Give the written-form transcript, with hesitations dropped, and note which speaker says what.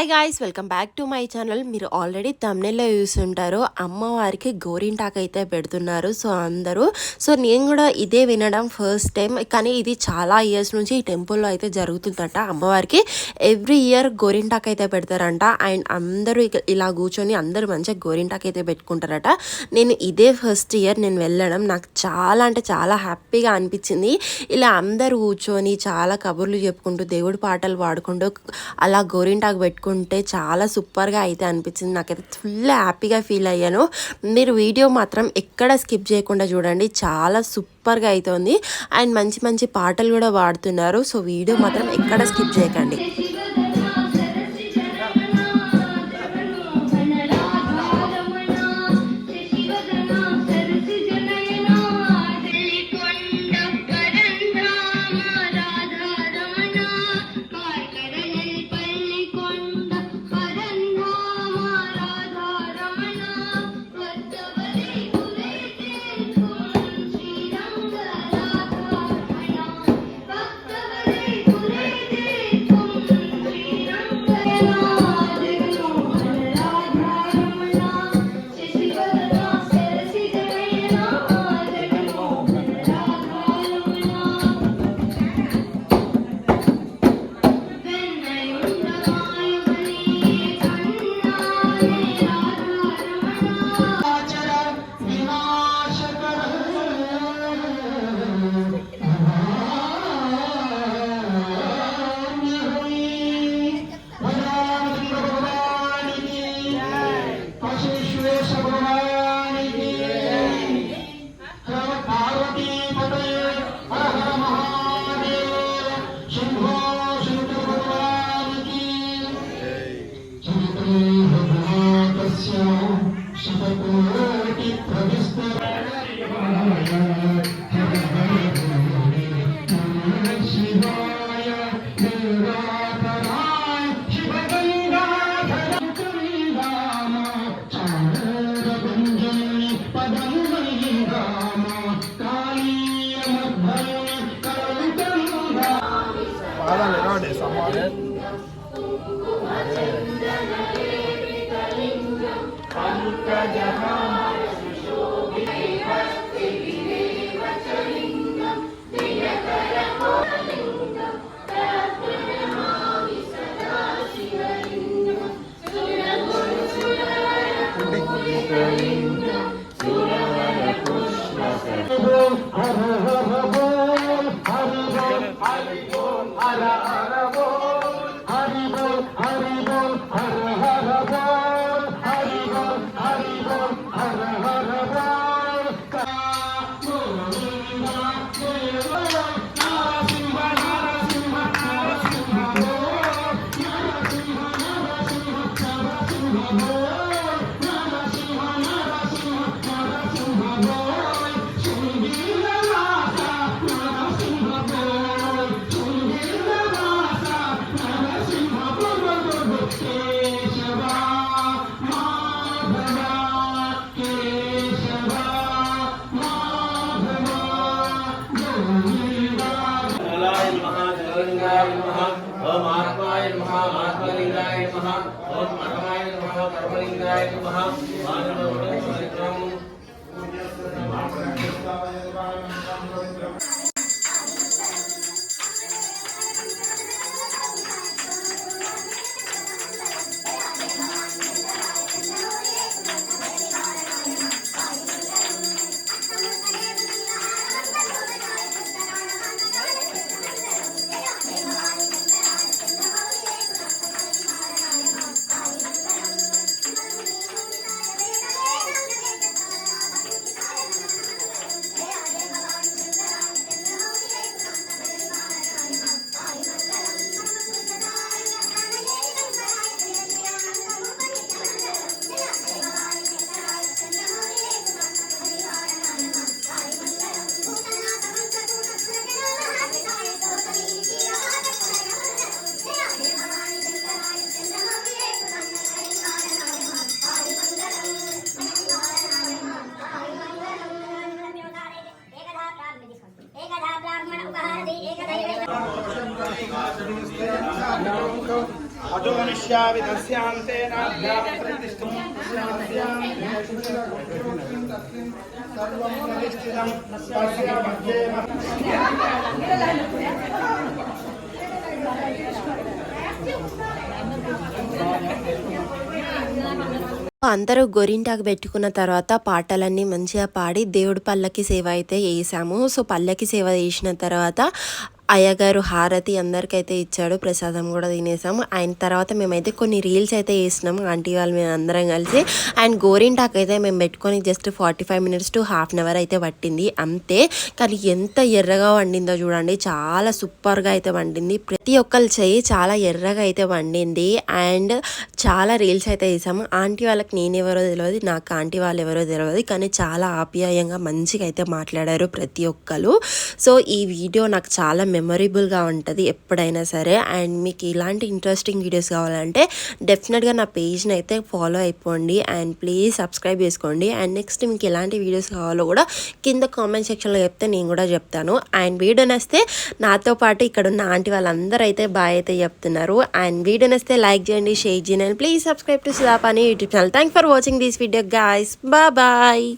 Speaker 1: Hi guys, welcome back to my channel. మీరు already తమ్నెల్లో చూస్తుంటారు, అమ్మవారికి గోరింటాకు అయితే పెడుతున్నారు. సో నేను కూడా ఇదే వినడం ఫస్ట్ టైం. కానీ ఇది చాలా ఇయర్స్ నుంచి ఈ టెంపుల్లో అయితే జరుగుతుందట. అమ్మవారికి ఎవ్రీ ఇయర్ గోరింటాకు అయితే పెడతారంట. అండ్ అందరూ ఇలా కూర్చొని అందరూ మంచిగా గోరింటాకు అయితే పెట్టుకుంటారట. నేను ఇదే ఫస్ట్ ఇయర్ నేను వెళ్ళడం, నాకు చాలా అంటే చాలా హ్యాపీగా అనిపించింది. ఇలా అందరూ కూర్చొని చాలా కబుర్లు చెప్పుకుంటూ దేవుడి పాటలు పాడుకుంటూ అలా గోరింటాకు పెట్టుకుంటే చాలా సూపర్గా అయితే అనిపించింది. నాకైతే ఫుల్ హ్యాపీగా ఫీల్ అయ్యాను. మీరు వీడియో మాత్రం ఎక్కడ స్కిప్ చేయకుండా చూడండి, చాలా సూపర్గా అవుతుంది. అండ్ మంచి మంచి పాటలు కూడా పాడుతున్నారు. సో వీడియో మాత్రం ఎక్కడ స్కిప్ చేయకండి.
Speaker 2: ओम आत्माय नमः आत्मलिंगाय नमः ओम परमाय नमः परमलिंगाय नमः
Speaker 3: तस्यापि तस्यान्तेन प्रतिष्ठितं सर्वं प्रतिष्ठितं तस्य मध्ये
Speaker 1: అందరూ గోరింటాకు పెట్టుకున్న తర్వాత పాటలన్నీ మంచిగా పాడి దేవుడి పల్లకి సేవ అయితే చేసాము. సో పల్లకి సేవ చేసిన తర్వాత అయ్యగారు హారతి అందరికైతే ఇచ్చాడు, ప్రసాదం కూడా తినేసాము. ఆయన తర్వాత మేమైతే కొన్ని రీల్స్ అయితే వేసినాము ఆంటీ వాళ్ళు మేము అందరం కలిసి. అండ్ గోరింటాకు అయితే మేము పెట్టుకొని జస్ట్ 45 minutes to ½ hour అయితే పట్టింది అంతే. కానీ ఎంత ఎర్రగా వండిందో చూడండి, చాలా సూపర్గా అయితే వండింది. ప్రతి ఒక్కరి చెయ్యి చాలా ఎర్రగా అయితే వండింది. అండ్ చాలా రీల్స్ అయితే వేసాము. ఆంటీ వాళ్ళకి నేనెవరో తెలియదు, నాకు ఆంటీ వాళ్ళు ఎవరో తెలియదు, కానీ చాలా ఆప్యాయంగా మంచిగా అయితే మాట్లాడారు ప్రతి ఒక్కరు. సో ఈ వీడియో నాకు చాలా మెమొరబుల్గా ఉంటుంది ఎప్పుడైనా సరే. అండ్ మీకు ఇలాంటి ఇంట్రెస్టింగ్ వీడియోస్ కావాలంటే డెఫినెట్గా నా పేజ్ని అయితే ఫాలో అయిపోండి అండ్ ప్లీజ్ సబ్స్క్రైబ్ చేసుకోండి. అండ్ నెక్స్ట్ మీకు ఎలాంటి వీడియోస్ కావాలో కూడా కింద కామెంట్ సెక్షన్లో చెప్తే నేను కూడా చెప్తాను. అండ్ వీడియో నచ్చితే నాతో పాటు ఇక్కడ ఉన్న ఆంటీ వాళ్ళందరూ అయితే బాయ్ అయితే చెప్తున్నారు. అండ్ వీడియో నచ్చితే లైక్ చేయండి, షేర్ చేయండి and please subscribe to Sudhapani YouTube channel. Thanks for watching this video guys. Bye.